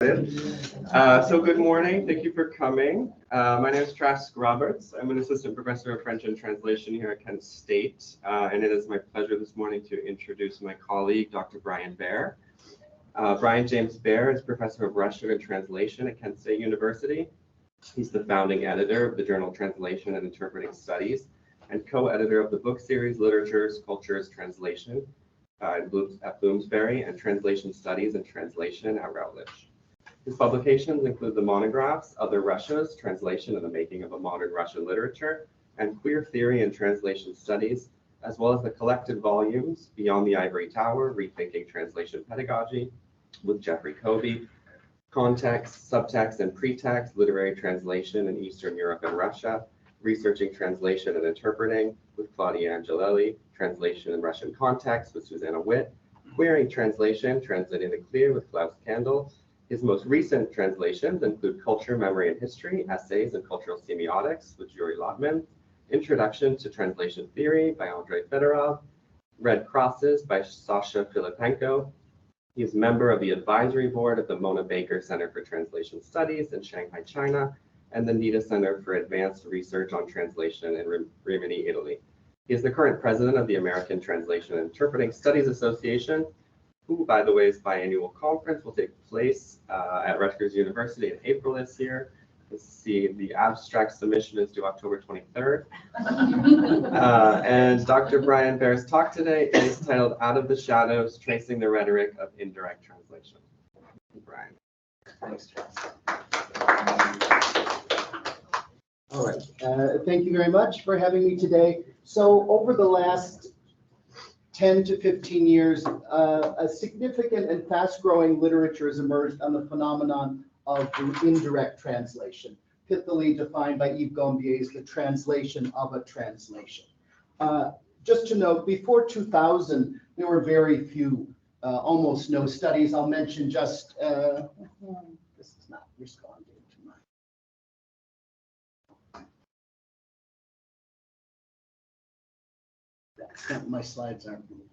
So good morning. Thank you for coming. My name is Trask Roberts. I'm an assistant professor of French and translation here at Kent State, and it is my pleasure this morning to introduce my colleague, Dr. Brian Baer. Brian James Baer is professor of Russian and translation at Kent State University. He's the founding editor of the journal Translation and Interpreting Studies and co-editor of the book series Literatures, Cultures, Translation at Bloomsbury and Translation Studies and Translation at Routledge. His publications include the monographs Other Russias, Translation and the Making of a Modern Russian Literature, and Queer Theory and Translation Studies, as well as the collected volumes Beyond the Ivory Tower, Rethinking Translation Pedagogy with Jeffrey Covey, Context, Subtext, and Pretext, Literary Translation in Eastern Europe and Russia, Researching Translation and Interpreting with Claudia Angelelli, Translation in Russian Context with Susanna Witt, Queering Translation, Translating the Clear with Klaus Kandel. His most recent translations include Culture, Memory, and History, Essays in Cultural Semiotics with Yuri Lotman, Introduction to Translation Theory by Andrei Fedorov, Red Crosses by Sasha Filipenko. He is member of the advisory board of the Mona Baker Center for Translation Studies in Shanghai, China, and the NIDA Center for Advanced Research on Translation in Rimini, Italy. He is the current president of the American Translation and Interpreting Studies Association, who, by the way, his biannual conference will take place at Rutgers University in April this year. Let's see, the abstract submission is due October 23rd. And Dr. Brian Baer's talk today is titled Out of the Shadows, Tracing the Rhetoric of Indirect Translation. Brian. Thanks, Trask. All right, thank you very much for having me today. So over the last 10 to 15 years, a significant and fast-growing literature has emerged on the phenomenon of the indirect translation, pithily defined by Yves Gombier as the translation of a translation. Just to note, before 2000, there were very few, almost no studies. I'll mention just, this is not responding to my slides aren't moving.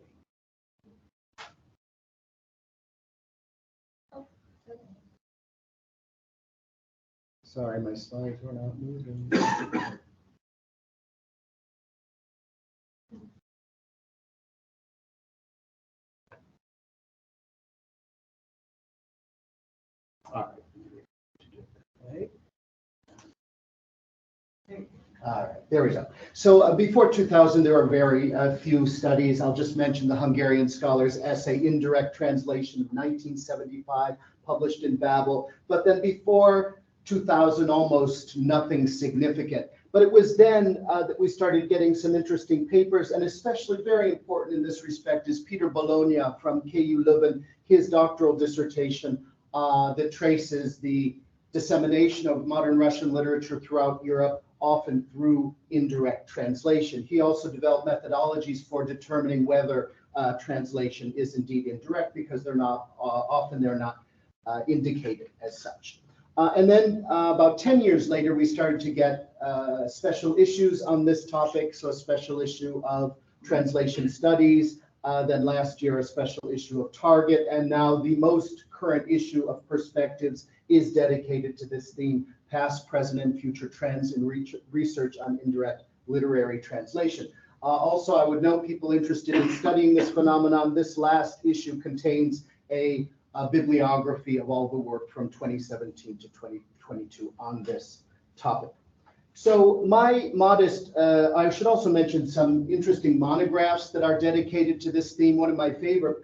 Sorry, my slides were not moving. All right. All right, there we go. So before 2000, there were very few studies. I'll just mention the Hungarian scholar's essay, Indirect Translation of 1975, published in Babel. But then before 2000, almost nothing significant. But it was then that we started getting some interesting papers, and especially very important in this respect is Peter Bologna from KU Leuven, his doctoral dissertation that traces the dissemination of modern Russian literature throughout Europe, often through indirect translation. He also developed methodologies for determining whether translation is indeed indirect, because they're not often indicated as such. And then about 10 years later, we started to get special issues on this topic. So a special issue of translation studies, then last year a special issue of Target, and now the most current issue of Perspectives is dedicated to this theme: past, present, and future trends in research on indirect literary translation. Also, I would note, people interested in studying this phenomenon, this last issue contains a bibliography of all the work from 2017 to 2022 on this topic. So my modest, I should also mention some interesting monographs that are dedicated to this theme. One of my favorite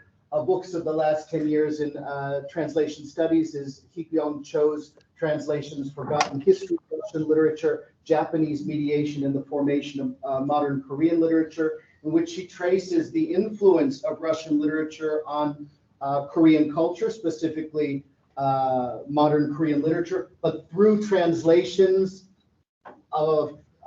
books of the last 10 years in translation studies is Hikyeong Cho's Translations, Forgotten History of Russian Literature, Japanese Mediation in the Formation of Modern Korean Literature, in which she traces the influence of Russian literature on Korean culture, specifically modern Korean literature, but through translations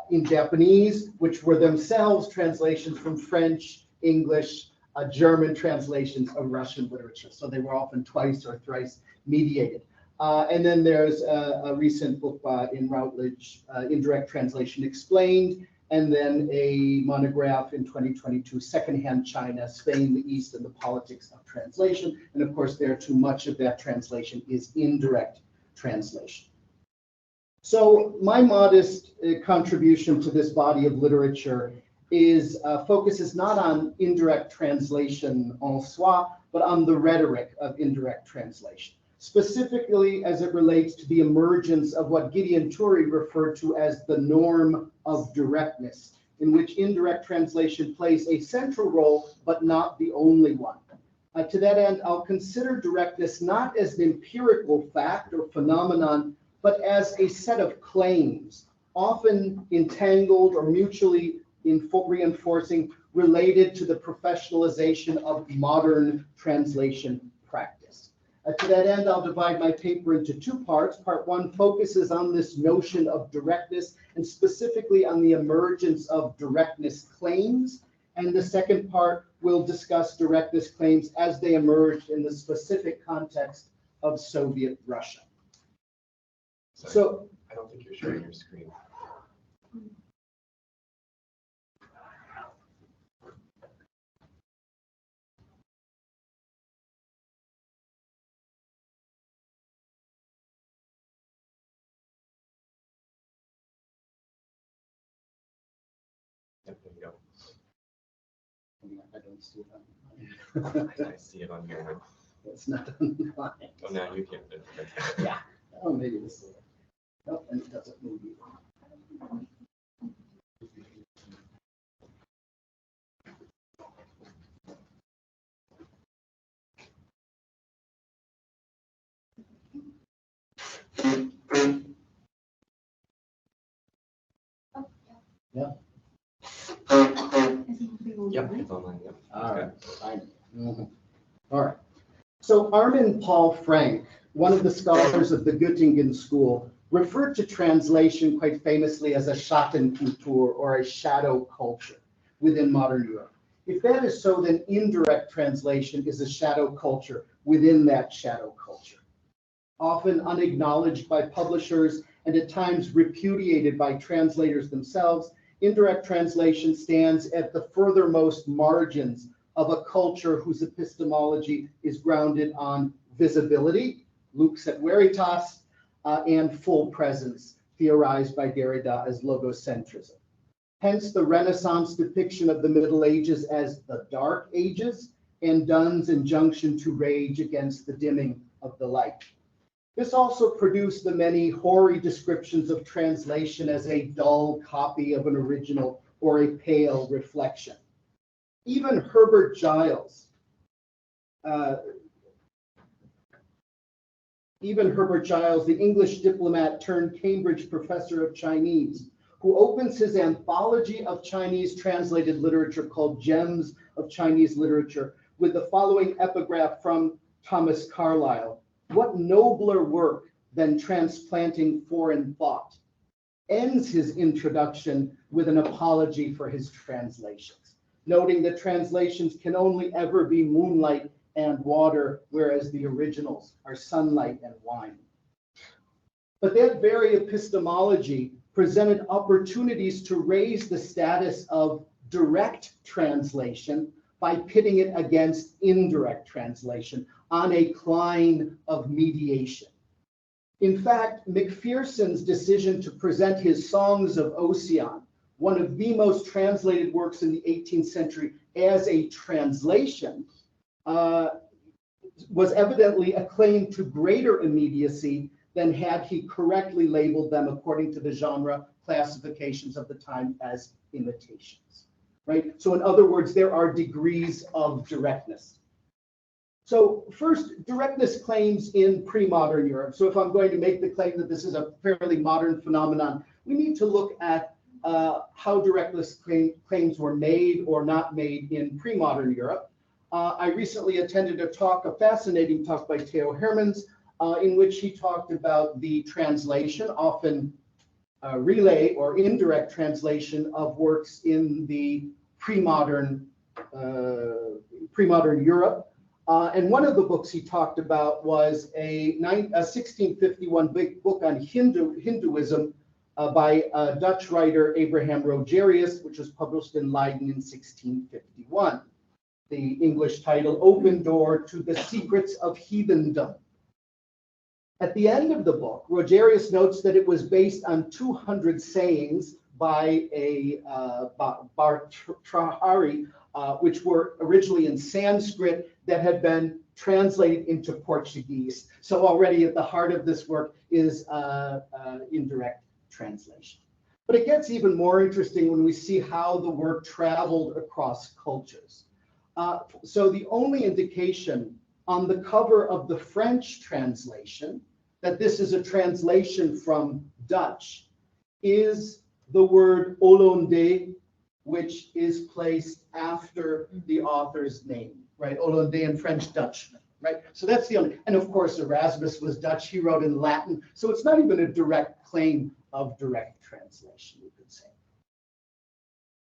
in Japanese, which were themselves translations from French, English, German translations of Russian literature. So they were often twice or thrice mediated. And then there's a recent book in Routledge, Indirect Translation Explained, and then a monograph in 2022, Secondhand China, Spain, the East, and the Politics of Translation. And of course, there too much of that translation is indirect translation. So my modest contribution to this body of literature is focuses not on indirect translation en soi, but on the rhetoric of indirect translation, specifically as it relates to the emergence of what Gideon Toury referred to as the norm of directness, in which indirect translation plays a central role, but not the only one. To that end, I'll consider directness not as an empirical fact or phenomenon, but as a set of claims, often entangled or mutually reinforcing, related to the professionalization of modern translation practice. To that end, I'll divide my paper into two parts. Part one focuses on this notion of directness and specifically on the emergence of directness claims. And the second part will discuss directness claims as they emerged in the specific context of Soviet Russia. Sorry, So I don't think you're sharing your screen. Yep, there you go. I don't see it on I see it on here now. It's not on mine. Oh, now you can. Yeah. Oh, maybe this is it. Nope, and it doesn't move either. Yeah. Yep, it's online. Yep. All right. Fine. Mhm. All right. So Armin Paul Frank, one of the scholars of the Göttingen school, referred to translation quite famously as a Schattenkultur, or a shadow culture within modern Europe. If that is so, then indirect translation is a shadow culture within that shadow culture, often unacknowledged by publishers and at times repudiated by translators themselves. Indirect translation stands at the furthermost margins of a culture whose epistemology is grounded on visibility, lux et veritas, and full presence, theorized by Derrida as logocentrism. Hence the Renaissance depiction of the Middle Ages as the Dark Ages, and Donne's injunction to rage against the dimming of the light. This also produced the many hoary descriptions of translation as a dull copy of an original or a pale reflection. Even Herbert Giles, the English diplomat turned Cambridge professor of Chinese, who opens his anthology of Chinese translated literature called Gems of Chinese Literature with the following epigraph from Thomas Carlyle: "What nobler work than transplanting foreign thought?" Ends his introduction with an apology for his translations, noting that translations can only ever be moonlight and water, whereas the originals are sunlight and wine. But that very epistemology presented opportunities to raise the status of direct translation by pitting it against indirect translation on a line of mediation. In fact, Macpherson's decision to present his Songs of Ossian, one of the most translated works in the 18th century, as a translation, was evidently a claim to greater immediacy than had he correctly labeled them according to the genre classifications of the time as imitations, right? So in other words, there are degrees of directness. So first, directness claims in pre-modern Europe. So if I'm going to make the claim that this is a fairly modern phenomenon, we need to look at how directness claims were made or not made in pre-modern Europe. I recently attended a fascinating talk by Theo Hermans, in which he talked about the translation, often relay or indirect translation of works in the pre-modern Europe. And one of the books he talked about was a 1651 big book on Hinduism by Dutch writer Abraham Rogerius, which was published in Leiden in 1651. The English title, Open Door to the Secrets of Heathendom. At the end of the book, Rogerius notes that it was based on 200 sayings by a Bartrahari, which were originally in Sanskrit that had been translated into Portuguese. So already at the heart of this work is indirect translation. But it gets even more interesting when we see how the work traveled across cultures. So the only indication on the cover of the French translation that this is a translation from Dutch is the word Hollandais, which is placed after the author's name, right? Hollandais in French, Dutchman, right? So that's the only, and of course Erasmus was Dutch, he wrote in Latin, so it's not even a direct claim of direct translation, you could say.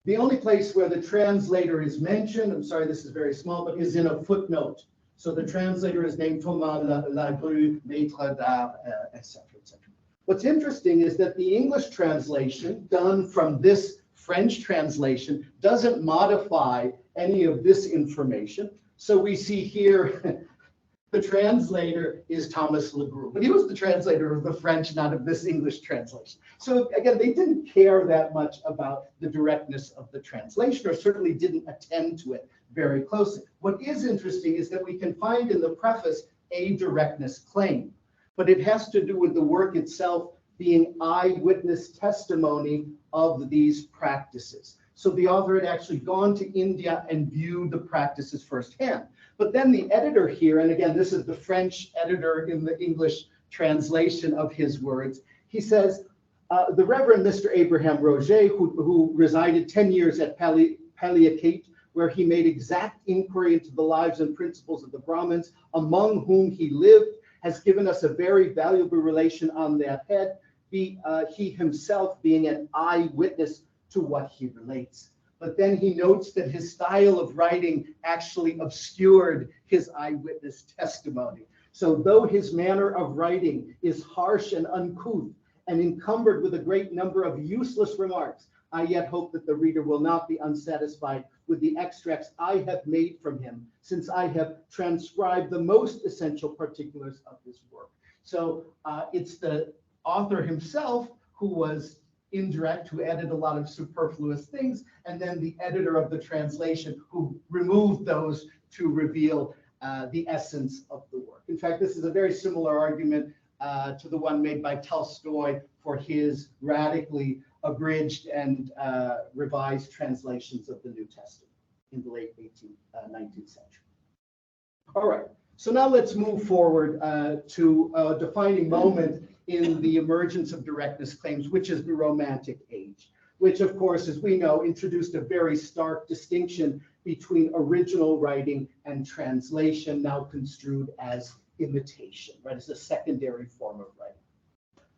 The only place where the translator is mentioned, I'm sorry, this is very small, but is in a footnote. So the translator is named Thomas Lagrue, Maître d'Art, etc., etc. What's interesting is that the English translation done from this French translation doesn't modify any of this information. So we see here the translator is Thomas Lagrue, but he was the translator of the French, not of this English translation. So again, they didn't care that much about the directness of the translation, or certainly didn't attend to it very closely. What is interesting is that we can find in the preface a directness claim, but it has to do with the work itself being eyewitness testimony of these practices. So the author had actually gone to India and viewed the practices firsthand. But then the editor here, and again, this is the French editor in the English translation of his words, he says, the Reverend Mr. Abraham Roger, who resided 10 years at Paliacate, where he made exact inquiry into the lives and principles of the Brahmins, among whom he lived, has given us a very valuable relation on that head, he himself being an eyewitness to what he relates. But then he notes that his style of writing actually obscured his eyewitness testimony. So though his manner of writing is harsh and uncouth and encumbered with a great number of useless remarks, I yet hope that the reader will not be unsatisfied with the extracts I have made from him, since I have transcribed the most essential particulars of his work. So it's the author himself who was indirect, who added a lot of superfluous things, and then the editor of the translation who removed those to reveal the essence of the work. In fact, this is a very similar argument to the one made by Tolstoy for his radically abridged and revised translations of the New Testament in the late 19th century. All right, so now let's move forward to a defining moment in the emergence of directness claims, which is the Romantic Age, which of course, as we know, introduced a very stark distinction between original writing and translation, now construed as imitation, right, as a secondary form of writing.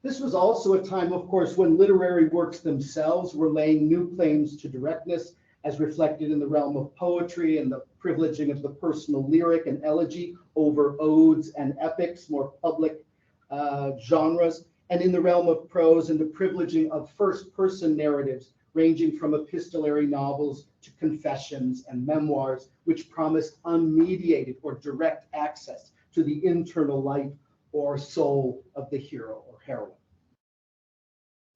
This was also a time, of course, when literary works themselves were laying new claims to directness, as reflected in the realm of poetry and the privileging of the personal lyric and elegy over odes and epics, more public genres, and in the realm of prose and the privileging of first-person narratives, ranging from epistolary novels to confessions and memoirs, which promised unmediated or direct access to the internal life or soul of the hero or heroine.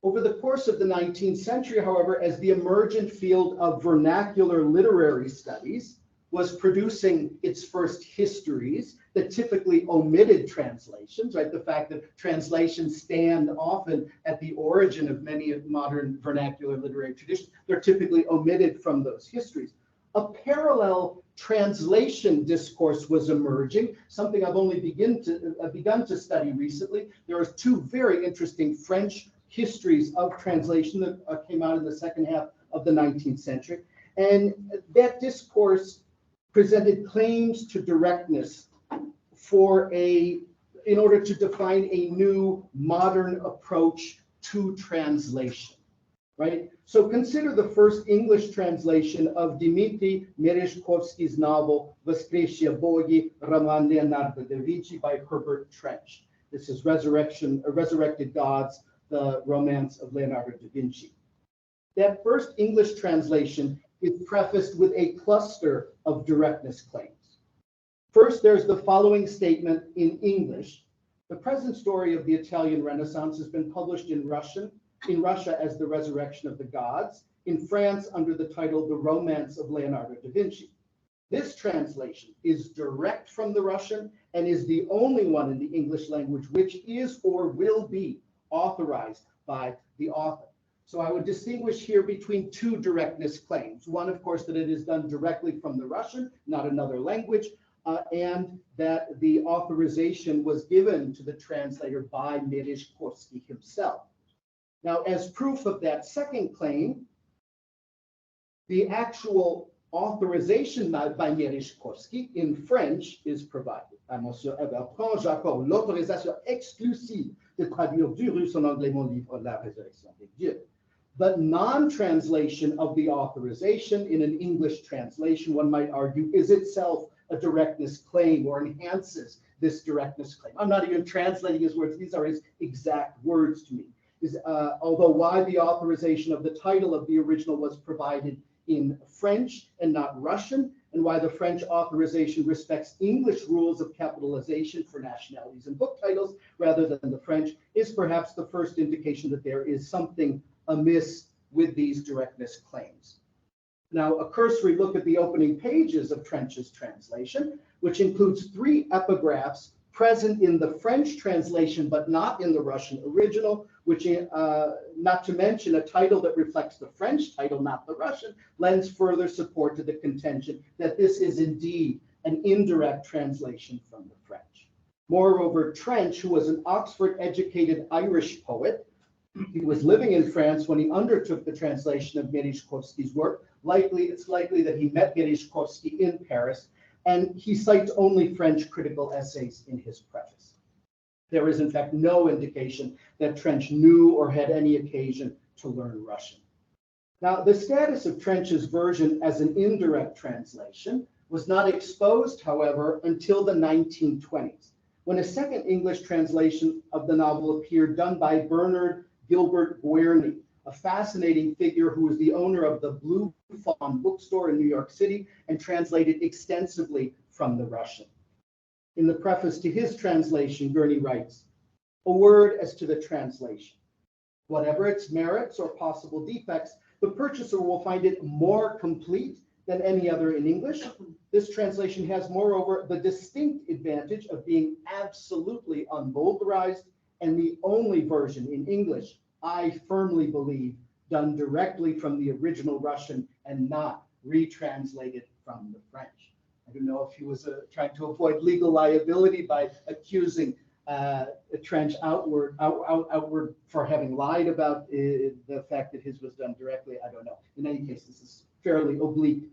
Over the course of the 19th century, however, as the emergent field of vernacular literary studies was producing its first histories that typically omitted translations, right? The fact that translations stand often at the origin of many of modern vernacular literary traditions, they're typically omitted from those histories. A parallel translation discourse was emerging, something I've only begun to study recently. There are two very interesting French histories of translation that came out in the second half of the 19th century. And that discourse presented claims to directness in order to define a new modern approach to translation, right? So consider the first English translation of Dmitrii Merezhkovskii's novel Voskresshie bogi, Roman Leonardo da Vinci by Herbert Trench. This is Resurrected Gods, the Romance of Leonardo da Vinci. That first English translation is prefaced with a cluster of directness claims. First, there's the following statement in English. The present story of the Italian Renaissance has been published in Russia as The Resurrection of the Gods, in France under the title The Romance of Leonardo da Vinci. This translation is direct from the Russian and is the only one in the English language which is or will be authorized by the author. So I would distinguish here between two directness claims. One, of course, that it is done directly from the Russian, not another language, and that the authorization was given to the translator by Merezhkovskii himself. Now, as proof of that second claim, the actual authorization by Merezhkovskii in French is provided. J'accorde l'autorisation exclusive de traduire du russe en anglais mon livre La Résurrection des Dieux. But non-translation of the authorization in an English translation, one might argue, is itself a directness claim or enhances this directness claim. I'm not even translating his words. These are his exact words to me. Although why the authorization of the title of the original was provided in French and not Russian, and why the French authorization respects English rules of capitalization for nationalities and book titles rather than the French, is perhaps the first indication that there is something amiss with these directness claims. Now, a cursory look at the opening pages of Trench's translation, which includes 3 epigraphs present in the French translation, but not in the Russian original, which, not to mention a title that reflects the French title, not the Russian, lends further support to the contention that this is indeed an indirect translation from the French. Moreover, Trench, who was an Oxford-educated Irish poet, he was living in France when he undertook the translation of Merezhkovskii's work. It's likely that he met Merezhkovskii in Paris, and he cites only French critical essays in his preface. There is, in fact, no indication that Trench knew or had any occasion to learn Russian. Now, the status of Trench's version as an indirect translation was not exposed, however, until the 1920s, when a second English translation of the novel appeared, done by Bernard Gilbert Guerney, a fascinating figure who was the owner of the Blue Fawn bookstore in New York City and translated extensively from the Russian. In the preface to his translation, Gurney writes, "A word as to the translation. Whatever its merits or possible defects, the purchaser will find it more complete than any other in English. This translation has, moreover, the distinct advantage of being absolutely unvulgarized and the only version in English, I firmly believe, done directly from the original Russian and not retranslated from the French." I don't know if he was trying to avoid legal liability by accusing Trench outward for having lied about the fact that his was done directly. I don't know. In any case, this is fairly oblique.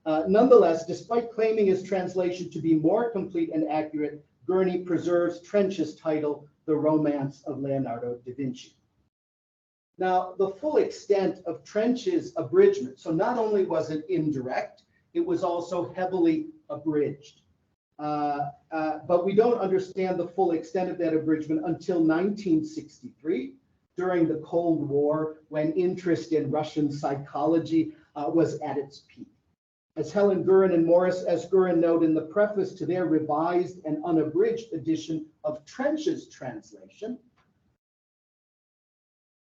Nonetheless, despite claiming his translation to be more complete and accurate, Gurney preserves Trench's title, The Romance of Leonardo da Vinci. Now, the full extent of Trench's abridgment, so not only was it indirect, it was also heavily abridged. But we don't understand the full extent of that abridgment until 1963, during the Cold War, when interest in Russian psychology was at its peak. As Helen Gurin and Morris S. Gurin note in the preface to their revised and unabridged edition of Trench's translation,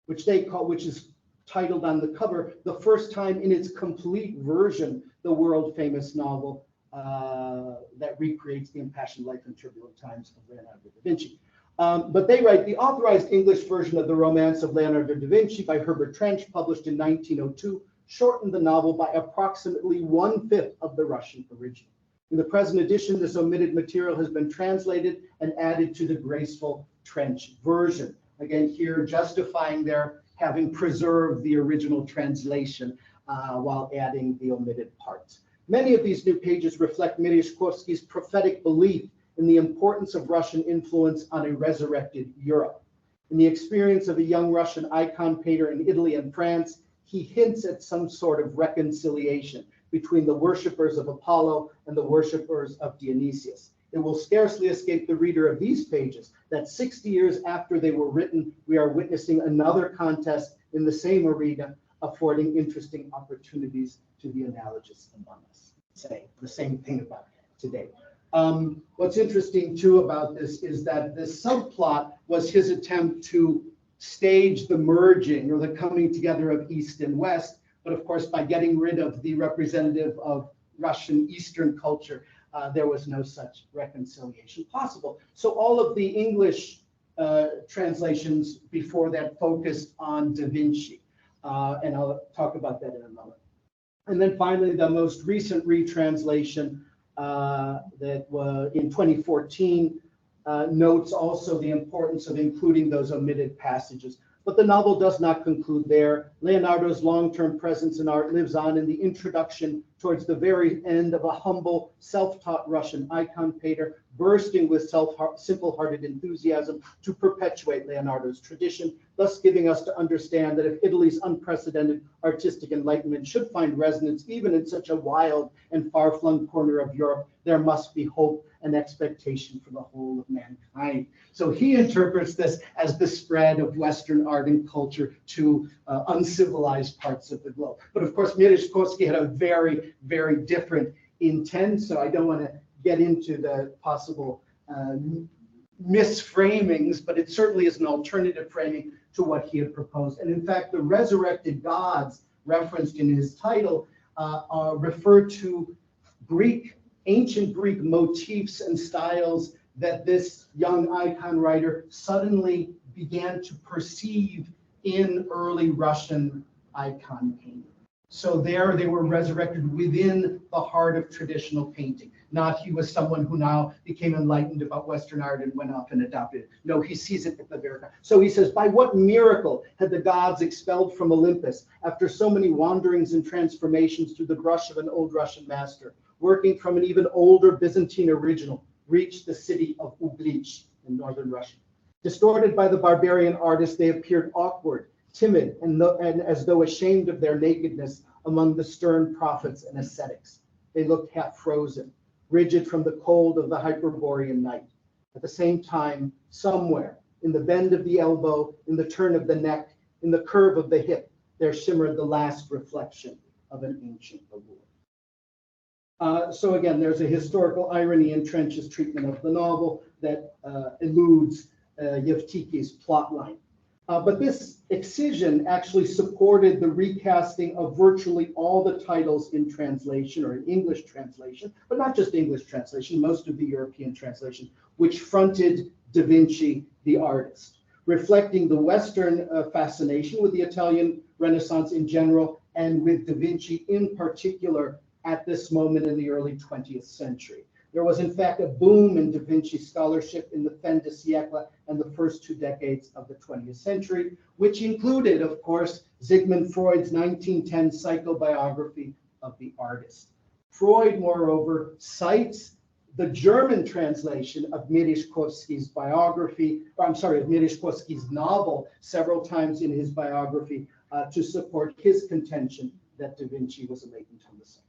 which is titled on the cover, "The First Time in Its Complete Version, the world-famous novel that recreates the impassioned life and turbulent times of Leonardo da Vinci." But they write, "The authorized English version of The Romance of Leonardo da Vinci by Herbert Trench, published in 1902, shortened the novel by approximately 1/5 of the Russian original. In the present edition, this omitted material has been translated and added to the graceful Trench version." Again, here justifying their having preserved the original translation while adding the omitted parts. Many of these new pages reflect Merezhkovskii's prophetic belief in the importance of Russian influence on a resurrected Europe. In the experience of a young Russian icon painter in Italy and France, he hints at some sort of reconciliation between the worshippers of Apollo and the worshippers of Dionysius. It will scarcely escape the reader of these pages that 60 years after they were written, we are witnessing another contest in the same arena, affording interesting opportunities to the analogous among us. Say the same thing about today. What's interesting too about this is that this subplot was his attempt to stage the merging or the coming together of East and West, but of course by getting rid of the representative of Russian Eastern culture, there was no such reconciliation possible. So all of the English translations before that focused on Da Vinci, and I'll talk about that in a moment. And then finally, the most recent retranslation that was in 2014 notes also the importance of including those omitted passages. But the novel does not conclude there. Leonardo's long-term presence in art lives on in the introduction towards the very end of a humble, self-taught Russian icon painter, bursting with simple-hearted enthusiasm to perpetuate Leonardo's tradition, thus giving us to understand that if Italy's unprecedented artistic enlightenment should find resonance even in such a wild and far-flung corner of Europe, there must be hope and expectation for the whole of mankind. So he interprets this as the spread of Western art and culture to uncivilized parts of the globe. But of course, Merezhkovskii had a very, very different intent, so I don't want to get into the possible misframings, but it certainly is an alternative framing to what he had proposed. And in fact, the Resurrected Gods referenced in his title refer to ancient Greek motifs and styles that this young icon writer suddenly began to perceive in early Russian icon painting. So there they were resurrected within the heart of traditional painting. Not he was someone who now became enlightened about Western art and went off and adopted it. No, he sees it at the very time. So he says, by what miracle had the gods expelled from Olympus after so many wanderings and transformations through the brush of an old Russian master, working from an even older Byzantine original, reached the city of Uglich in northern Russia? Distorted by the barbarian artist, they appeared awkward, timid, and as though ashamed of their nakedness among the stern prophets and ascetics. They looked half frozen, rigid from the cold of the Hyperborean night. At the same time, somewhere, in the bend of the elbow, in the turn of the neck, in the curve of the hip, there shimmered the last reflection of an ancient allure. So again, there's a historical irony in Trench's treatment of the novel that eludes Yevtiki's plotline. But this excision actually supported the recasting of virtually all the titles in translation or in English translation, but not just English translation, most of the European translation, which fronted Da Vinci, the artist, reflecting the Western fascination with the Italian Renaissance in general and with Da Vinci in particular at this moment in the early 20th century. There was, in fact, a boom in Da Vinci scholarship in the fin de siècle and the first 2 decades of the 20th century, which included, of course, Sigmund Freud's 1910 psychobiography of the artist. Freud, moreover, cites the German translation of Merezhkovskий's Merezhkovskий's novel several times in his biography to support his contention that Da Vinci was a latent homosexual.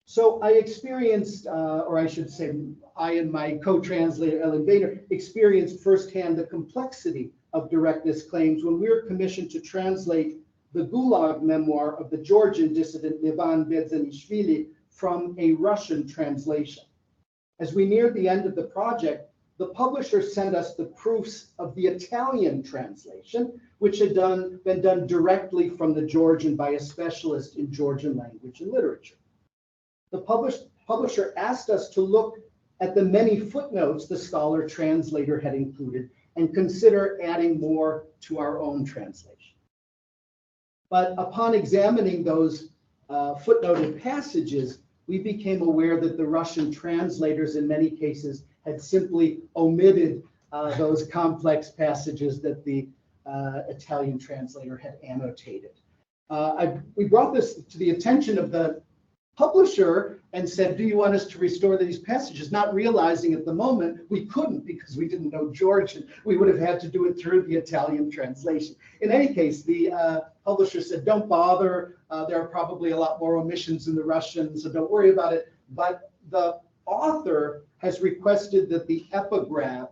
So I experienced, or I should say, I and my co-translator, Ellen Bader, experienced firsthand the complexity of directness claims when we were commissioned to translate the Gulag memoir of the Georgian dissident Levan Berzenishvili from a Russian translation. As we neared the end of the project, the publisher sent us the proofs of the Italian translation, which had been done directly from the Georgian by a specialist in Georgian language and literature. The publisher asked us to look at the many footnotes the scholar translator had included and consider adding more to our own translation. But upon examining those footnoted passages, we became aware that the Russian translators in many cases had simply omitted those complex passages that the Italian translator had annotated. We brought this to the attention of the publisher and said, do you want us to restore these passages? Not realizing at the moment we couldn't because we didn't know Georgian. We would have had to do it through the Italian translation. In any case, the publisher said, don't bother. There are probably a lot more omissions in the Russian, so don't worry about it. But the author has requested that the epigraph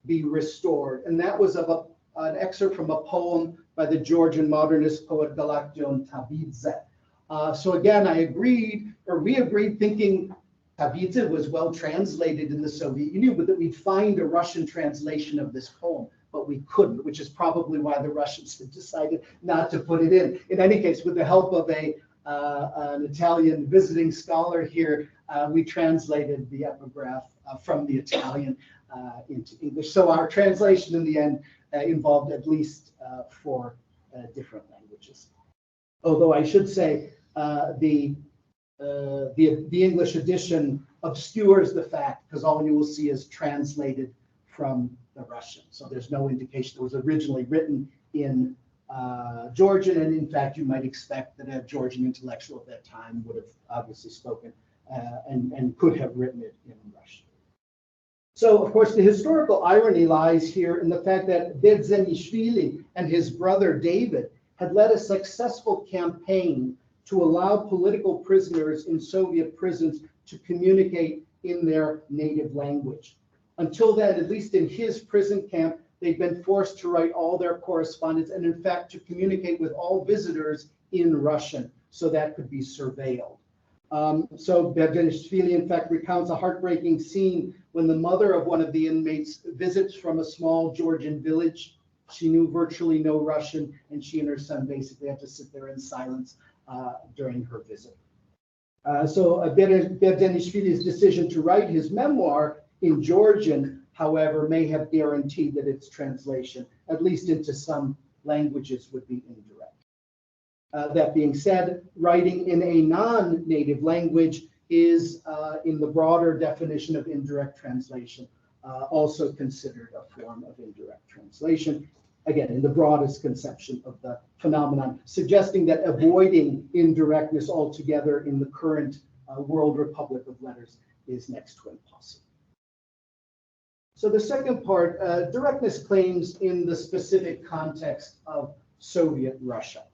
be restored, and that was of an excerpt from a poem by the Georgian modernist poet Gideon Toury. So again, we agreed, thinking Toury was well translated in the Soviet Union, but that we'd find a Russian translation of this poem, but we couldn't, which is probably why the Russians had decided not to put it in. In any case, with the help of an Italian visiting scholar here, we translated the epigraph from the Italian into English. So our translation in the end involved at least 4 different languages. Although I should say the English edition obscures the fact, because all you will see is translated from the Russian. So there's no indication it was originally written in Georgian, and in fact, you might expect that a Georgian intellectual at that time would have obviously spoken and could have written it in Russian. So, of course, the historical irony lies here in the fact that Berzenishvili and his brother David had led a successful campaign to allow political prisoners in Soviet prisons to communicate in their native language. Until then, at least in his prison camp, they'd been forced to write all their correspondence and, in fact, to communicate with all visitors in Russian, so that could be surveilled. So Berzenishvili, in fact, recounts a heartbreaking scene when the mother of one of the inmates visits from a small Georgian village. She knew virtually no Russian, and she and her son basically had to sit there in silence during her visit. So Berzenishvili's decision to write his memoir in Georgian, however, may have guaranteed that its translation, at least into some languages, would be indirect. That being said, writing in a non-native language is, in the broader definition of indirect translation, also considered a form of indirect translation. Again, in the broadest conception of the phenomenon, suggesting that avoiding indirectness altogether in the current world republic of letters is next to impossible. So the second part, directness claims in the specific context of Soviet Russia.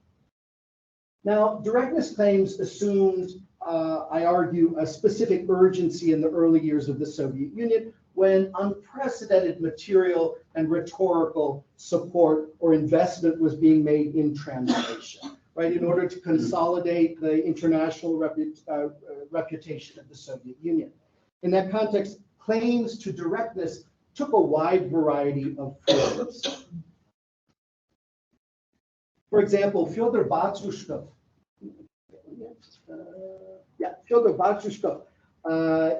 Now, directness claims assumed, I argue, a specific urgency in the early years of the Soviet Union, when unprecedented material and rhetorical support or investment was being made in translation, right, in order to consolidate the international reputation of the Soviet Union. In that context, claims to directness took a wide variety of forms. For example, Fyodor Batyushkov,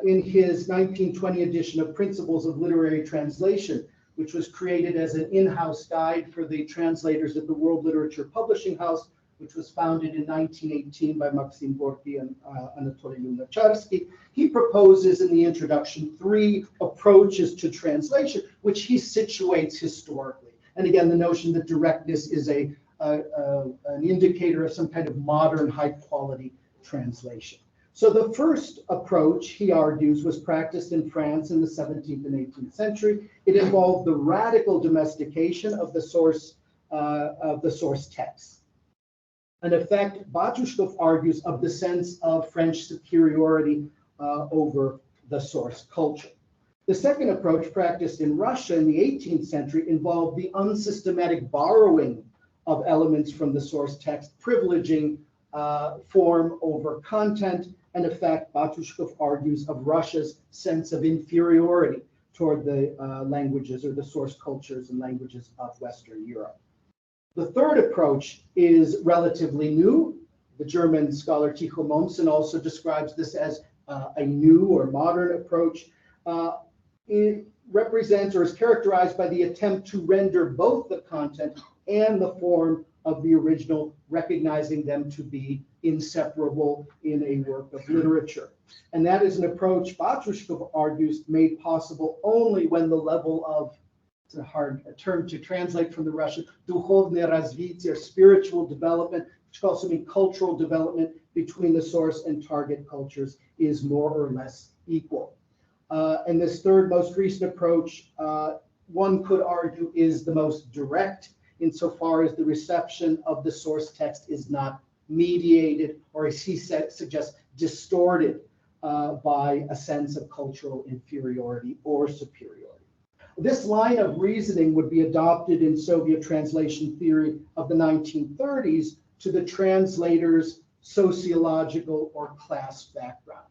in his 1920 edition of Principles of Literary Translation, which was created as an in-house guide for the translators at the World Literature Publishing House, which was founded in 1918 by Maxim Gorky and Anatoly Lunacharsky. He proposes in the introduction 3 approaches to translation, which he situates historically. And again, the notion that directness is an indicator of some kind of modern high-quality translation. So the first approach, he argues, was practiced in France in the 17th and 18th century. It involved the radical domestication of the source text. An effect, Batyushkov argues, of the sense of French superiority over the source culture. The second approach, practiced in Russia in the 18th century, involved the unsystematic borrowing of elements from the source text, privileging form over content, an effect, Batyushkov argues, of Russia's sense of inferiority toward the languages or the source cultures and languages of Western Europe. The third approach is relatively new. The German scholar Tycho Mommsen also describes this as a new or modern approach. It represents or is characterized by the attempt to render both the content and the form of the original, recognizing them to be inseparable in a work of literature. And that is an approach, Batyushkov argues, made possible only when the level of, it's a hard term to translate from the Russian, dukhovne razvitye, or spiritual development, which can also mean cultural development between the source and target cultures, is more or less equal. And this third most recent approach, one could argue, is the most direct, insofar as the reception of the source text is not mediated, or as he suggests, distorted by a sense of cultural inferiority or superiority. This line of reasoning would be adopted in Soviet translation theory of the 1930s to the translator's sociological or class background,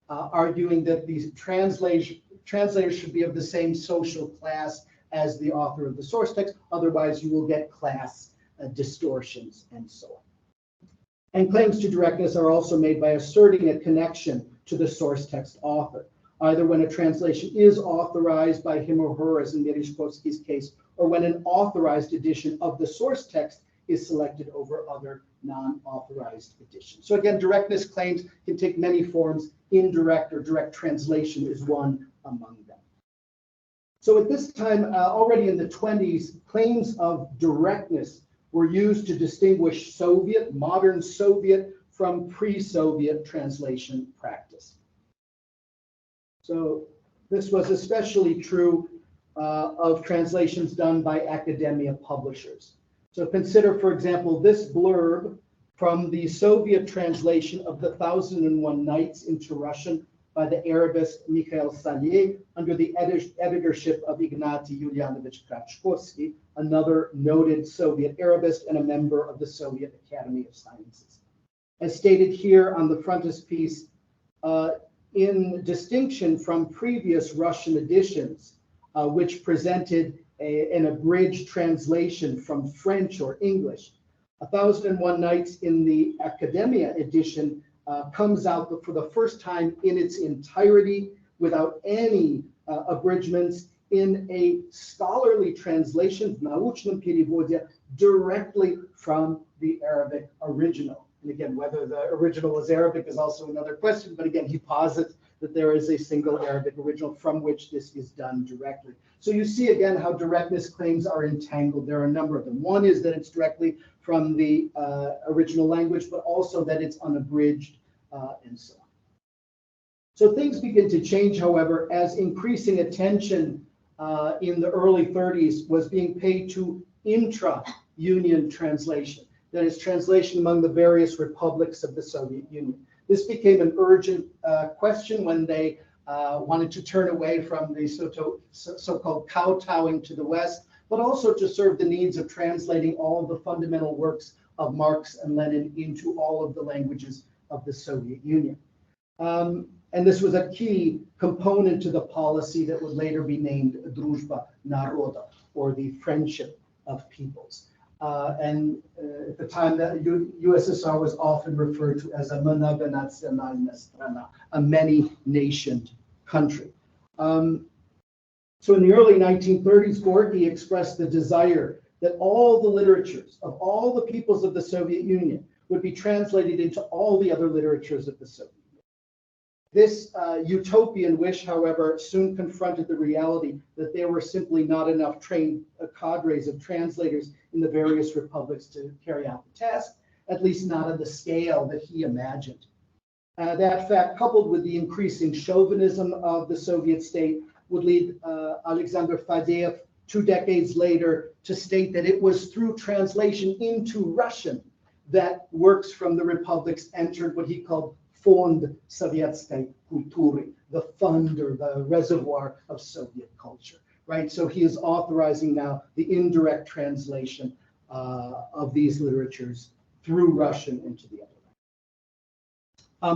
arguing that these translators should be of the same social class as the author of the source text, otherwise you will get class distortions and so on. And claims to directness are also made by asserting a connection to the source text author, either when a translation is authorized by him or her, as in Merezhkovskii's case, or when an authorized edition of the source text is selected over other non-authorized editions. So again, directness claims can take many forms. Indirect or direct translation is one among them. So at this time, already in the 20s, claims of directness were used to distinguish Soviet, modern Soviet, from pre-Soviet translation practice. So this was especially true of translations done by academia publishers. So consider, for example, this blurb from the Soviet translation of The 1001 Nights into Russian by the Arabist Mikhail Salye under the editorship of Ignatiy Yulianovich Merezhkovskii, another noted Soviet Arabist and a member of the Soviet Academy of Sciences. As stated here on the frontispiece, in distinction from previous Russian editions, which presented an abridged translation from French or English, 1001 Nights in the Academia edition comes out for the first time in its entirety without any abridgments in a scholarly translation, научном переводе, directly from the Arabic original. And again, whether the original was Arabic is also another question, but again, he posits that there is a single Arabic original from which this is done directly. So you see again how directness claims are entangled. There are a number of them. One is that it's directly from the original language, but also that it's unabridged and so on. So things begin to change, however, as increasing attention in the early 30s was being paid to intra-Union translation. That is, translation among the various republics of the Soviet Union. This became an urgent question when they wanted to turn away from the so-called kowtowing to the West, but also to serve the needs of translating all of the fundamental works of Marx and Lenin into all of the languages of the Soviet Union. And this was a key component to the policy that would later be named Druzhba Naroda, or the friendship of peoples. And at the time, the USSR was often referred to as a mnogonationalna strana, a many-nationed country. So in the early 1930s, Gorky expressed the desire that all the literatures of all the peoples of the Soviet Union would be translated into all the other literatures of the Soviet Union. This utopian wish, however, soon confronted the reality that there were simply not enough trained cadres of translators in the various republics to carry out the task, at least not on the scale that he imagined. That fact, coupled with the increasing chauvinism of the Soviet state, would lead Alexander Fadeev 2 decades later to state that it was through translation into Russian that works from the republics entered what he called Fond Sovietской kultury, the fund or the reservoir of Soviet culture, right? So he is authorizing now the indirect translation of these literatures through Russian into the other.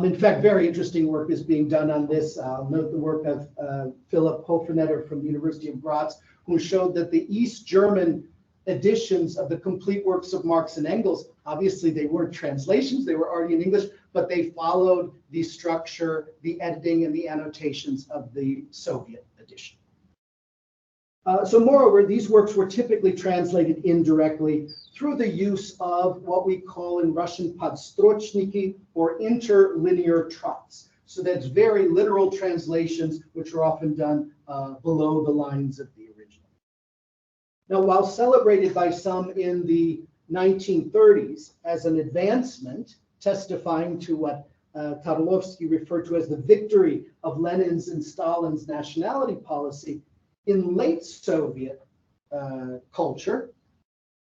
In fact, very interesting work is being done on this. Note the work of Philip Hofenetter from the University of Graz, who showed that the East German editions of the complete works of Marx and Engels, obviously they weren't translations, they were already in English, but they followed the structure, the editing, and the annotations of the Soviet edition. So moreover, these works were typically translated indirectly through the use of what we call in Russian podstrochniki, or interlinear trots. So that's very literal translations, which are often done below the lines of the original. Now, while celebrated by some in the 1930s as an advancement, testifying to what Tarlovsky referred to as the victory of Lenin's and Stalin's nationality policy, in late Soviet culture,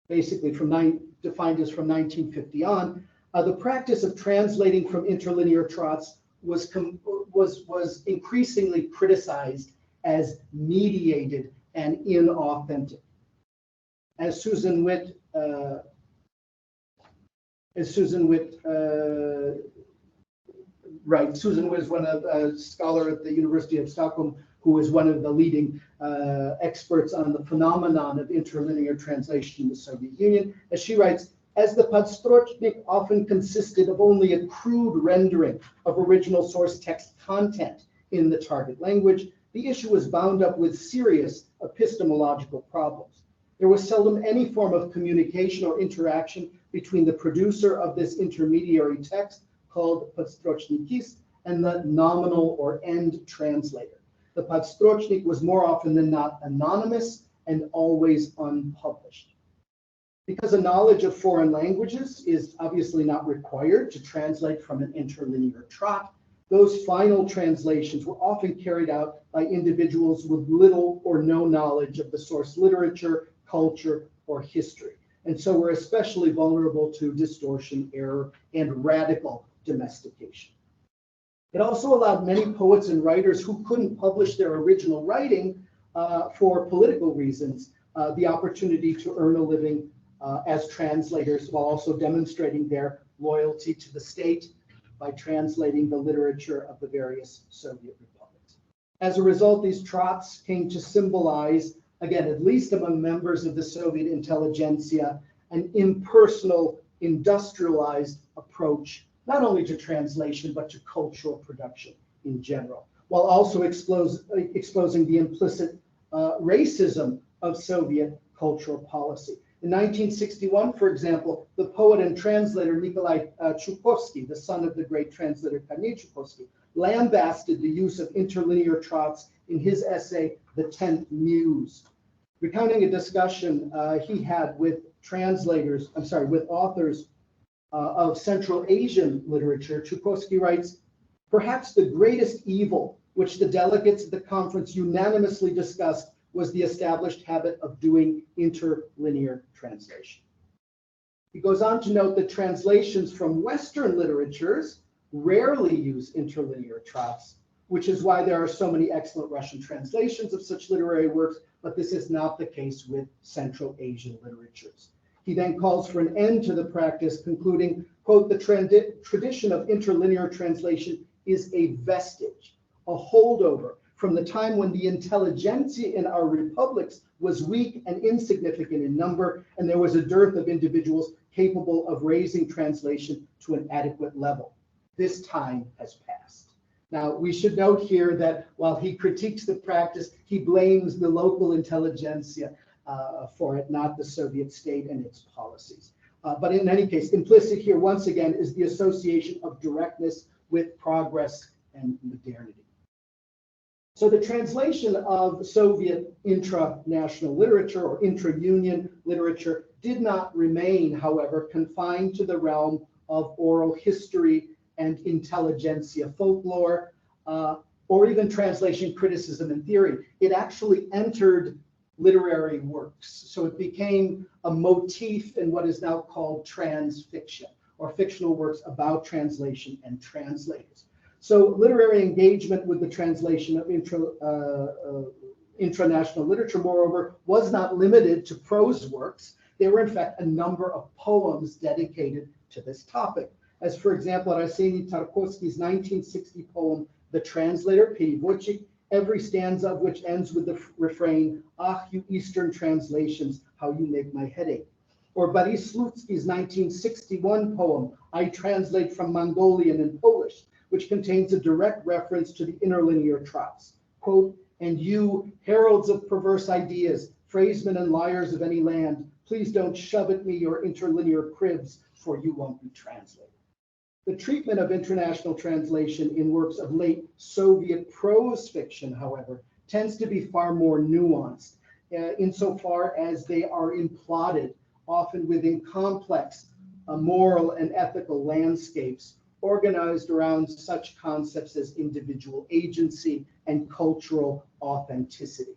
basically defined as from 1950 on, the practice of translating from interlinear trots was was increasingly criticized as mediated and inauthentic. As Susan Witt writes, Susan was one of a scholar at the University of Stockholm who is one of the leading experts on the phenomenon of interlinear translation in the Soviet Union. As she writes, as the Podstrochnik often consisted of only a crude rendering of original source text content in the target language, the issue was bound up with serious epistemological problems. There was seldom any form of communication or interaction between the producer of this intermediary text, called Podstrochnikist, and the nominal or end translator. The Podstrochnik was more often than not anonymous and always unpublished. Because a knowledge of foreign languages is obviously not required to translate from an interlinear trot, those final translations were often carried out by individuals with little or no knowledge of the source literature, culture, or history, and so were especially vulnerable to distortion, error, and radical domestication. It also allowed many poets and writers who couldn't publish their original writing for political reasons the opportunity to earn a living as translators, while also demonstrating their loyalty to the state by translating the literature of the various Soviet republics. As a result, these trots came to symbolize, again, at least among members of the Soviet intelligentsia, an impersonal, industrialized approach, not only to translation, but to cultural production in general, while also exposing the implicit racism of Soviet cultural policy. In 1961, for example, the poet and translator Nikolai Chukovsky, the son of the great translator Kamil Chukovsky, lambasted the use of interlinear trots in his essay, The 10th Muse. Recounting a discussion he had with with authors of Central Asian literature, Chukovsky writes, perhaps the greatest evil which the delegates at the conference unanimously discussed was the established habit of doing interlinear translation. He goes on to note that translations from Western literatures rarely use interlinear trots, which is why there are so many excellent Russian translations of such literary works, but this is not the case with Central Asian literatures. He then calls for an end to the practice, concluding, quote, the tradition of interlinear translation is a vestige, a holdover from the time when the intelligentsia in our republics was weak and insignificant in number, and there was a dearth of individuals capable of raising translation to an adequate level. This time has passed. Now, we should note here that while he critiques the practice, he blames the local intelligentsia for it, not the Soviet state and its policies. But in any case, implicit here, once again, is the association of directness with progress and modernity. So the translation of Soviet intranational literature or intra-union literature did not remain, however, confined to the realm of oral history and intelligentsia folklore, or even translation criticism and theory. It actually entered literary works. So it became a motif in what is now called transfiction, or fictional works about translation and translators. So literary engagement with the translation of intranational literature, moreover, was not limited to prose works. There were, in fact, a number of poems dedicated to this topic. As, for example, Arsenij Tarkovsky's 1960 poem, The Translator, Переводчик, every stanza of which ends with the refrain, "Ach, you Eastern translations, how you make my head ache." Or Boris Slutsky's 1961 poem, I Translate from Mongolian and Polish, which contains a direct reference to the interlinear trots. Quote, and you, heralds of perverse ideas, phrasemen and liars of any land, please don't shove at me your interlinear cribs, for you won't be translated. The treatment of international translation in works of late Soviet prose fiction, however, tends to be far more nuanced, insofar as they are imploded, often within complex moral and ethical landscapes, organized around such concepts as individual agency and cultural authenticity.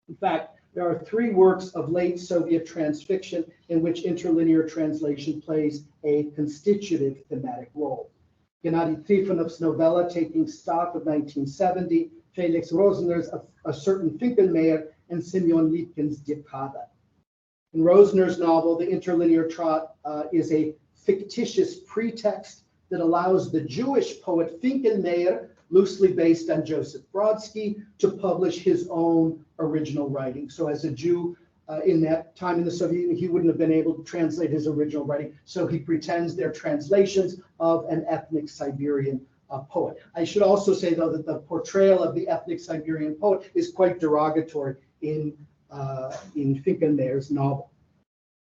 In fact, there are 3 works of late Soviet transfiction in which interlinear translation plays a constitutive thematic role. Gennady Trifonov's novella Taking Stock of 1970, Felix Rosner's A Certain Finkelmeer, and Simeon Liebkin's Dekada. In Rosner's novel, the interlinear trot is a fictitious pretext that allows the Jewish poet Finkelmeer, loosely based on Joseph Brodsky, to publish his own original writing. So as a Jew in that time in the Soviet Union, he wouldn't have been able to translate his original writing. So he pretends they're translations of an ethnic Siberian poet. I should also say, though, that the portrayal of the ethnic Siberian poet is quite derogatory in Finkelmeer's novel.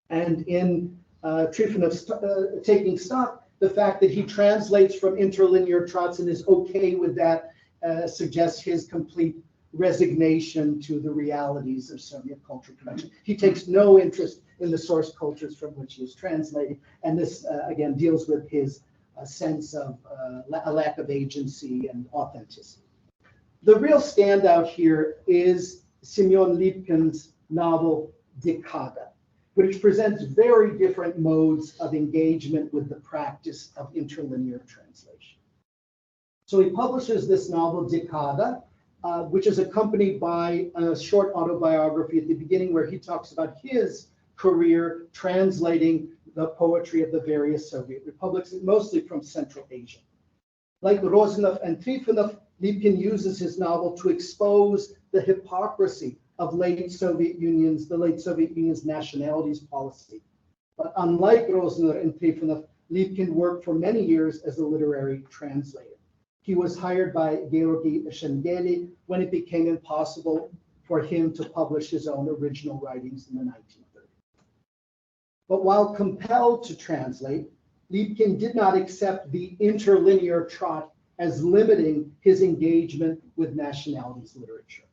And in Trifonov's Taking Stock, the fact that he translates from interlinear trots and is okay with that suggests his complete resignation to the realities of Soviet culture production. He takes no interest in the source cultures from which he is translating, and this, again, deals with his sense of a lack of agency and authenticity. The real standout here is Simeon Liebkin's novel Dekada, which presents very different modes of engagement with the practice of interlinear translation. So he publishes this novel Dekada, which is accompanied by a short autobiography at the beginning where he talks about his career translating the poetry of the various Soviet republics, mostly from Central Asia. Like Rozanov and Trifonov, Liebkin uses his novel to expose the hypocrisy of the late Soviet Union's nationalities policy. But unlike Rozner and Trifonov, Liebkin worked for many years as a literary translator. He was hired by Georgy Shengeli when it became impossible for him to publish his own original writings in the 1930s. But while compelled to translate, Liebkin did not accept the interlinear trot as limiting his engagement with nationalities literature.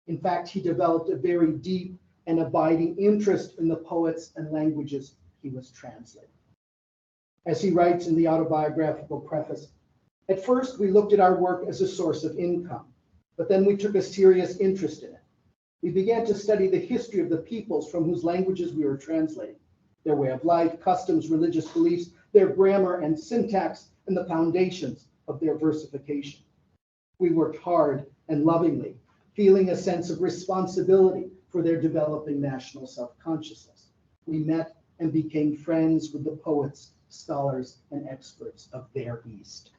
In fact, he developed a very deep and abiding interest in the poets and languages he was translating. As he writes in the autobiographical preface, "At first, we looked at our work as a source of income, but then we took a serious interest in it. We began to study the history of the peoples from whose languages we were translating, their way of life, customs, religious beliefs, their grammar and syntax, and the foundations of their versification. We worked hard and lovingly, feeling a sense of responsibility for their developing national self-consciousness. We met and became friends with the poets, scholars, and experts of their East."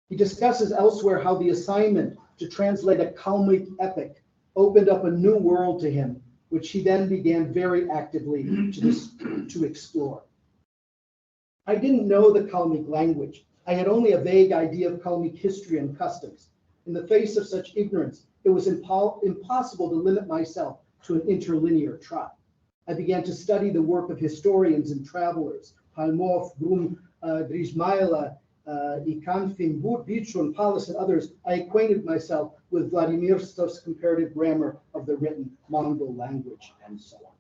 He discusses elsewhere how the assignment to translate a Kalmyk epic opened up a new world to him, which he then began very actively to explore. "I didn't know the Kalmyk language. I had only a vague idea of Kalmyk history and customs. In the face of such ignorance, it was impossible to limit myself to an interlinear trot. I began to study the work of historians and travelers, Palmov, Brum, Drizhmaila, Ikanfin, Bichun, Paulus, and others. I acquainted myself with Vladimir Stov's comparative grammar of the written Mongol language, and so on."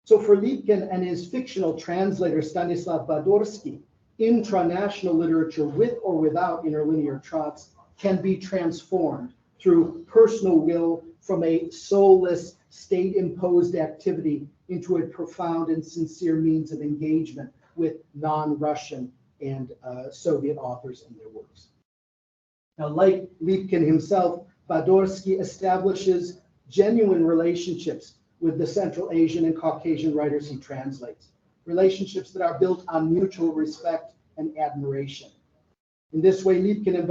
So for Liebkin and his fictional translator Stanislav Badorsky, intranational literature with or without interlinear trots can be transformed through personal will from a soulless, state-imposed activity into a profound and sincere means of engagement with non-Russian and Soviet authors and their works. Now, like Liebkin himself, Badorsky establishes genuine relationships with the Central Asian and Caucasian writers he translates, relationships that are built on mutual respect and admiration. In this way, Liebkin and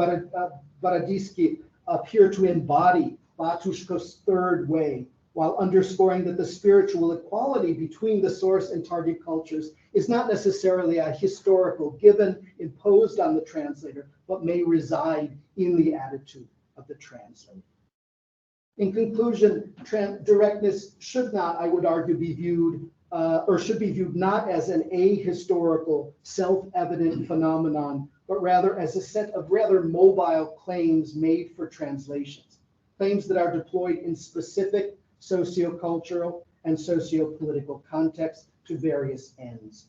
Baradisky appear to embody Batushkov's third way, while underscoring that the spiritual equality between the source and target cultures is not necessarily a historical given imposed on the translator, but may reside in the attitude of the translator. In conclusion, directness should not, I would argue, be viewed should be viewed not as an ahistorical, self-evident phenomenon, but rather as a set of rather mobile claims made for translations, claims that are deployed in specific sociocultural and sociopolitical contexts to various ends.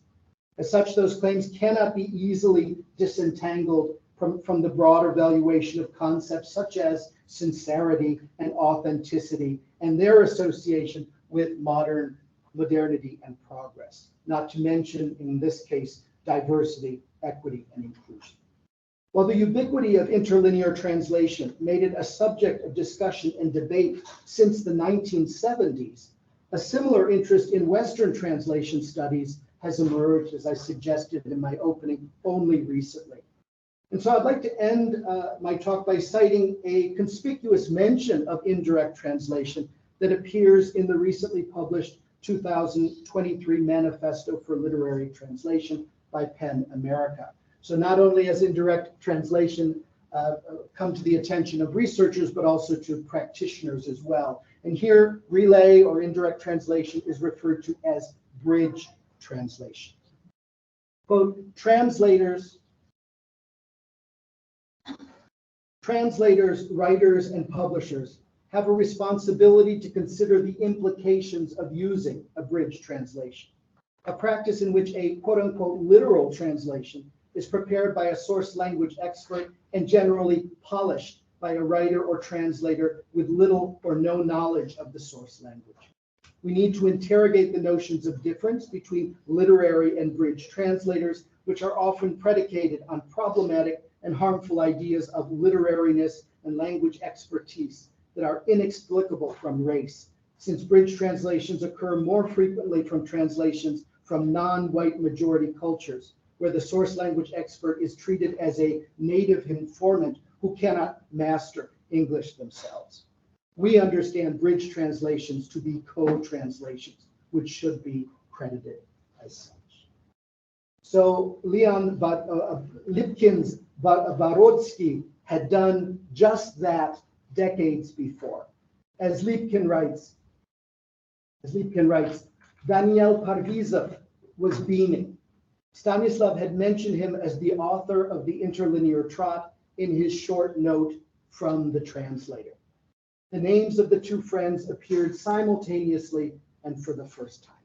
As such, those claims cannot be easily disentangled from the broader valuation of concepts such as sincerity and authenticity and their association with modernity and progress, not to mention, in this case, diversity, equity, and inclusion. While the ubiquity of interlinear translation made it a subject of discussion and debate since the 1970s, a similar interest in Western translation studies has emerged, as I suggested in my opening, only recently. And so I'd like to end my talk by citing a conspicuous mention of indirect translation that appears in the recently published 2023 Manifesto for Literary Translation by PEN America. So not only has indirect translation come to the attention of researchers, but also to practitioners as well. And here, relay or indirect translation is referred to as bridge translation. Quote, translators, writers, and publishers have a responsibility to consider the implications of using a bridge translation, a practice in which a quote-unquote literal translation is prepared by a source language expert and generally polished by a writer or translator with little or no knowledge of the source language. We need to interrogate the notions of difference between literary and bridge translators, which are often predicated on problematic and harmful ideas of literariness and language expertise that are inexplicable from race, since bridge translations occur more frequently from translations from non-white majority cultures, where the source language expert is treated as a native informant who cannot master English themselves. We understand bridge translations to be co-translations, which should be credited as such. So Leon Lipkin's Varodsky had done just that decades before. As Lipkin writes, Daniel Parvizov was beaming. Stanislav had mentioned him as the author of the interlinear trot in his short note from the translator. The names of the two friends appeared simultaneously and for the first time.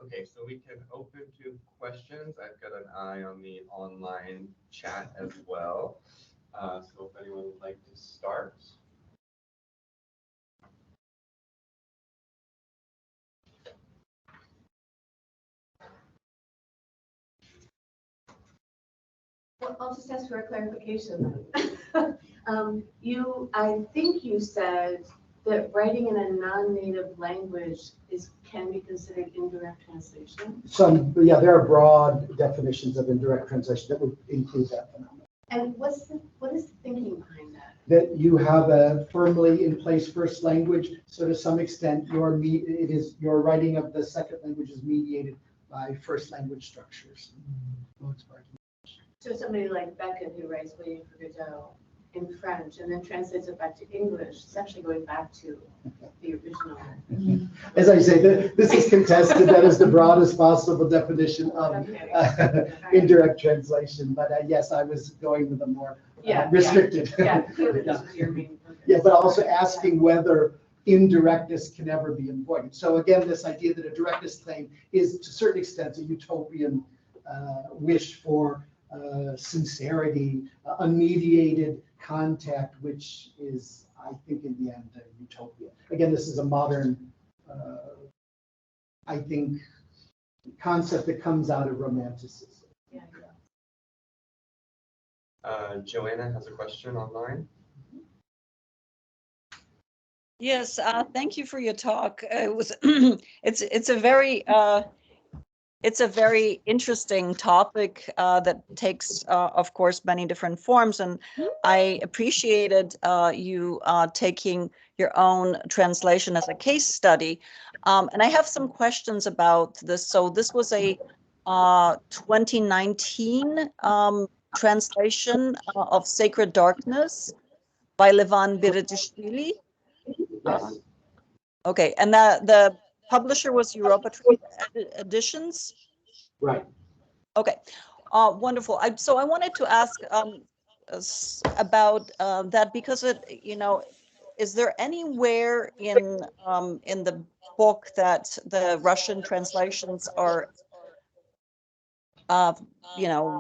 Okay, so we can open to questions. I've got an eye on the online chat as well. So if anyone would like to start. Well, I'll just ask for a clarification then. I think you said that writing in a non-native language can be considered indirect translation. There are broad definitions of indirect translation that would include that phenomenon. And what is the thinking behind that? That you have a firmly in place first language, so to some extent your writing of the second language is mediated by first language structures. So somebody like Beckett who writes Waiting for Godot in French and then translates it back to English, it's actually going back to the original. As I say, this is contested. That is the broadest possible definition of indirect translation. But yes, I was going with a more restricted. Clearly this was your main focus. Yeah, but also asking whether indirectness can ever be avoided. So again, this idea that a directness claim is to a certain extent a utopian wish for sincerity, unmediated contact, which is, I think, in the end, a utopia. Again, this is a modern, I think, concept that comes out of Romanticism. Joanna has a question online. Yes, thank you for your talk. It was it's a very interesting topic that takes, of course, many different forms, and I appreciated you taking your own translation as a case study. And I have some questions about this. So this was a 2019 translation of Sacred Darkness by Levan Berezhkovskii. Yes. Okay, and the publisher was Europa Editions? Right. Okay, wonderful. So I wanted to ask about that because is there anywhere in the book that the Russian translations are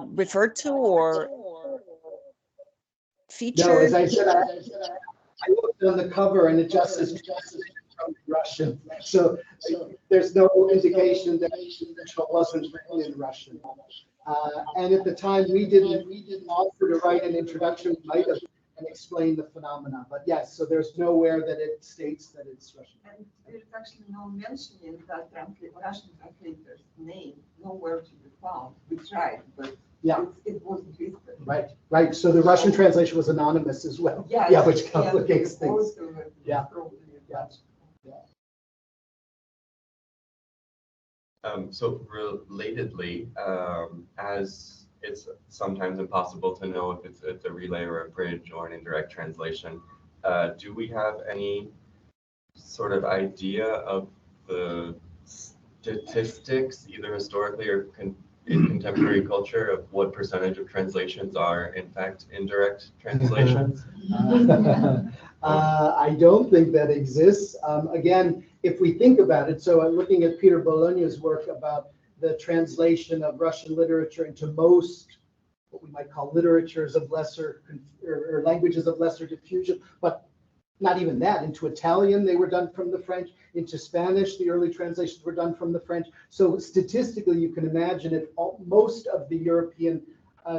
referred to or featured? No, as I said, I looked on the cover and it just says from Russia. Russian. So there's no indication that it wasn't written in Russian. And at the time, we didn't offer to write an introduction. We might have and explain the phenomena. But yes, so there's nowhere that it states that it's Russian. And there's actually no mentioning that Russian translator's name, nowhere to be found. We tried, but yeah, it wasn't listed. Right, right. So the Russian translation was anonymous as well. Yeah, yeah, which complicates things. Yeah. So relatedly, as it's sometimes impossible to know if it's a relay or a bridge or an indirect translation, do we have any sort of idea of the statistics, either historically or in contemporary culture, of what percentage of translations are in fact indirect translations? I don't think that exists. Again, if we think about it, so I'm looking at Peter Bologna's work about the translation of Russian literature into most, what we might call literatures of lesser, or languages of lesser diffusion, but not even that. Into Italian, they were done from the French. Into Spanish, the early translations were done from the French. So statistically, you can imagine if most of the European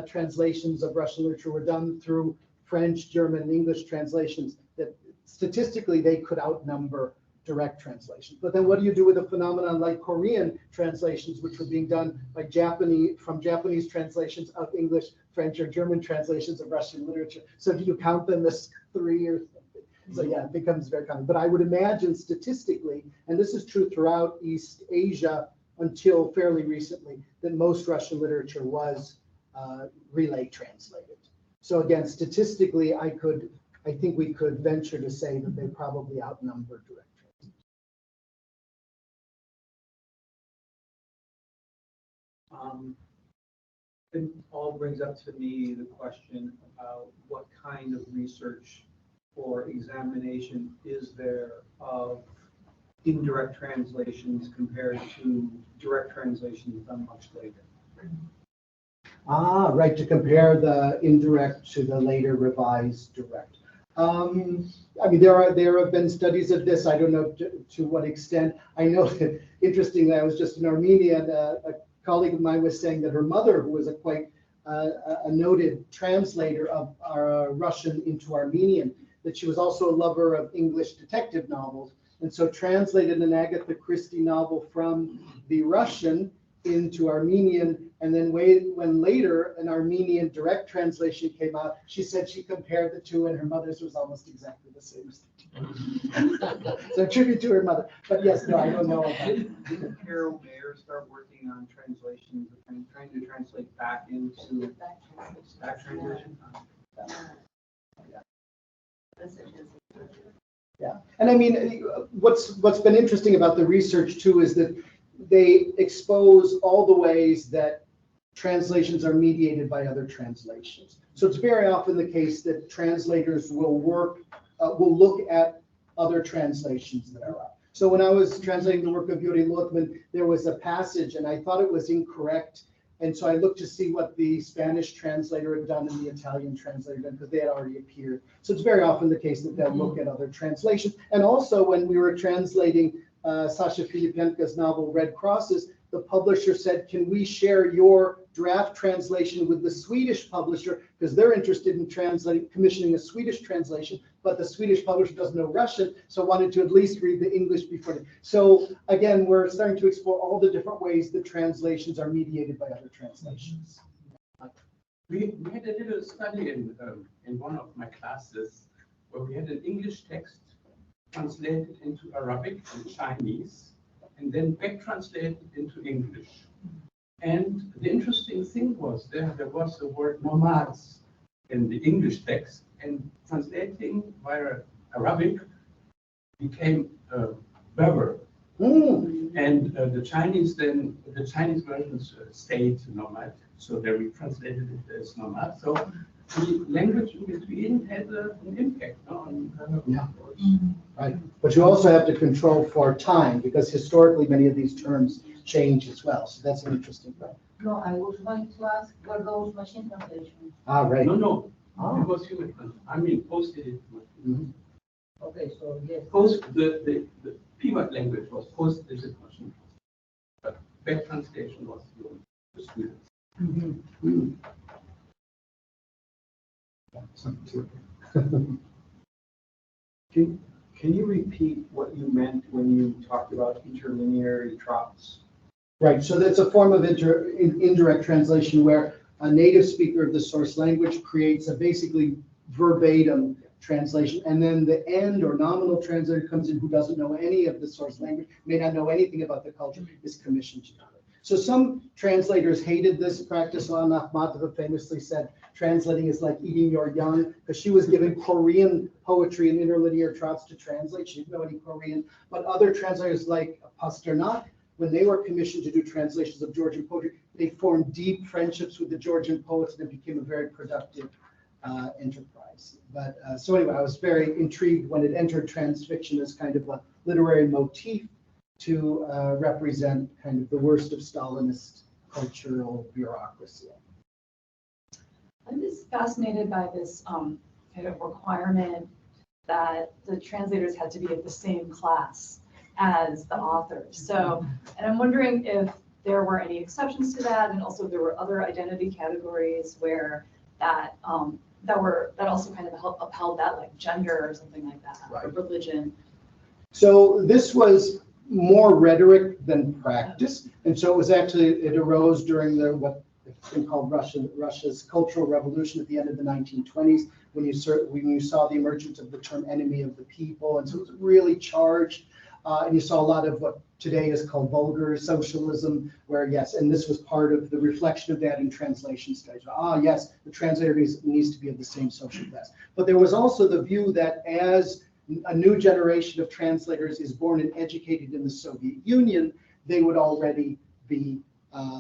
translations of Russian literature were done through French, German, and English translations, that statistically they could outnumber direct translations. But then what do you do with a phenomenon like Korean translations, which were being done by Japanese translations of English, French, or German translations of Russian literature? So do you count them as 3 or something? So yeah, it becomes very common. But I would imagine statistically, and this is true throughout East Asia until fairly recently, that most Russian literature was relay translated. So again, statistically, I think we could venture to say that they probably outnumber direct. It all brings up to me the question about what kind of research or examination is there of indirect translations compared to direct translations done much later. Ah, right, to compare the indirect to the later revised direct. I mean, there have been studies of this. I don't know to what extent. I know that, interestingly, I was just in Armenia, and a colleague of mine was saying that her mother, who was a noted translator of Russian into Armenian, that she was also a lover of English detective novels, and so translated an Agatha Christie novel from the Russian into Armenian, and then when later an Armenian direct translation came out, she said she compared the two, and her mother's was almost exactly the same. So tribute to her mother. But yes, no, I don't know about it. Didn't Carol Baer start working on translations and trying to translate back into back translation? Yeah, and I mean, what's been interesting about the research too is that they expose all the ways that translations are mediated by other translations. So it's very often the case that translators will look at other translations that are out. So when I was translating the work of Yuri Lothman, there was a passage and I thought it was incorrect. And so I looked to see what the Spanish translator had done and the Italian translator done, because they had already appeared. So it's very often the case that they'll look at other translations. And also when we were translating Sasha Filipenko's novel Red Crosses, the publisher said, can we share your draft translation with the Swedish publisher, because they're interested in commissioning a Swedish translation, but the Swedish publisher doesn't know Russian, so wanted to at least read the English before. So again, we're starting to explore all the different ways that translations are mediated by other translations. We had a little study in one of my classes where we had an English text translated into Arabic and Chinese, and then back translated into English. And the interesting thing was there was the word nomads in the English text, and translating via Arabic became Berber. And the Chinese versions stayed nomad, so they translated it as nomad. So the language in between had an impact on Right, but you also have to control for time, because historically many of these terms change as well. So that's an interesting point. No, I was going to ask, were those machine translations? Ah, right. No. It was human. I mean, posted it. Mhm. Okay, so yes. The keyword language was post-digit machine. But back translation was the students. Can you repeat what you meant when you talked about intermediary tropes? Right, so that's a form of indirect translation where a native speaker of the source language creates a basically verbatim translation, and then the end or nominal translator comes in who doesn't know any of the source language, may not know anything about the culture, is commissioned to do it. So some translators hated this practice. Anna Akhmatova famously said, translating is like eating your young, because she was given Korean poetry and interlinear tropes to translate. She didn't know any Korean, but other translators like Pasternak, when they were commissioned to do translations of Georgian poetry, they formed deep friendships with the Georgian poets, and it became a very productive enterprise. But so anyway, I was very intrigued when it entered transfiction as kind of a literary motif to represent kind of the worst of Stalinist cultural bureaucracy. I'm just fascinated by this kind of requirement that the translators had to be of the same class as the authors. So, and I'm wondering if there were any exceptions to that, and also if there were other identity categories where that that also kind of upheld that, like gender or something like that, or religion. So this was more rhetoric than practice, and so it was actually, it arose during the what has been called Russia's Cultural Revolution at the end of the 1920s, when you saw the emergence of the term enemy of the people, and so it was really charged. And you saw a lot of what today is called vulgar socialism, where yes, and this was part of the reflection of that in translation studies. Yes, the translator needs to be of the same social class. But there was also the view that as a new generation of translators is born and educated in the Soviet Union, they would already be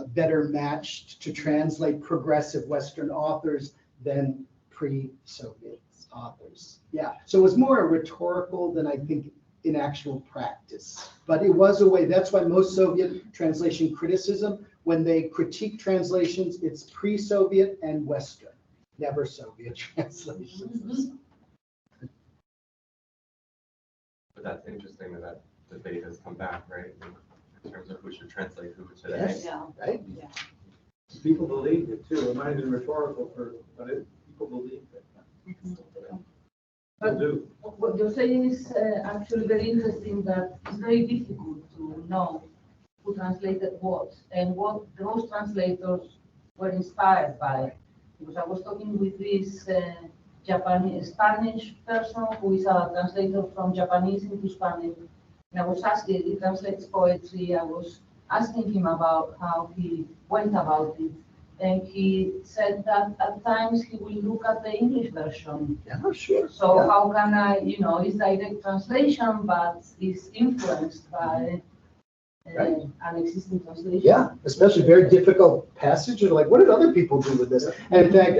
better matched to translate progressive Western authors than pre-Soviet authors. Yeah, so it was more rhetorical than I think in actual practice, but it was a way. That's why most Soviet translation criticism, when they critique translations, it's pre-Soviet and Western, never Soviet translations. But that's interesting that debate has come back, right? In terms of who should translate who today. Yes, Yeah. right? Yeah. People believed it too. It might have been rhetorical, but people believed it. But Do. what you're saying is actually very interesting, that it's very difficult to know who translated what and what those translators were inspired by. Because I was talking with this Spanish person who is a translator from Japanese into Spanish. And I was asking, he translates poetry. I was asking him about how he went about it. And he said that at times he will look at the English version. Yeah, sure. So Yeah. how can I, it's direct translation, but it's influenced by Right. an existing translation. Yeah, especially very difficult passages. Like, what did other people do with this? And in fact,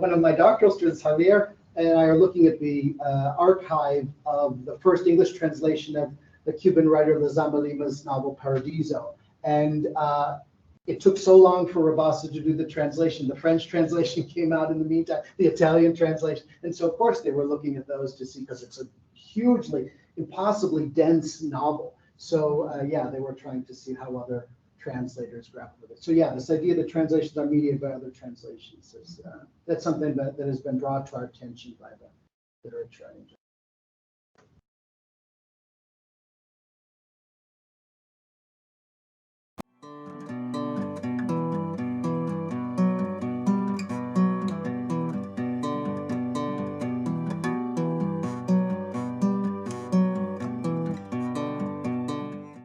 one of my doctoral students, Javier, and I are looking at the archive of the first English translation of the Cuban writer Lezama Lima's novel Paradiso. And it took so long for Rabassa to do the translation. The French translation came out in the meantime, the Italian translation. And so, of course, they were looking at those to see, because it's a hugely, impossibly dense novel. So, yeah, they were trying to see how other translators grapple with it. So, yeah, this idea that translations are mediated by other translations, is that's something that has been brought to our attention by the literature.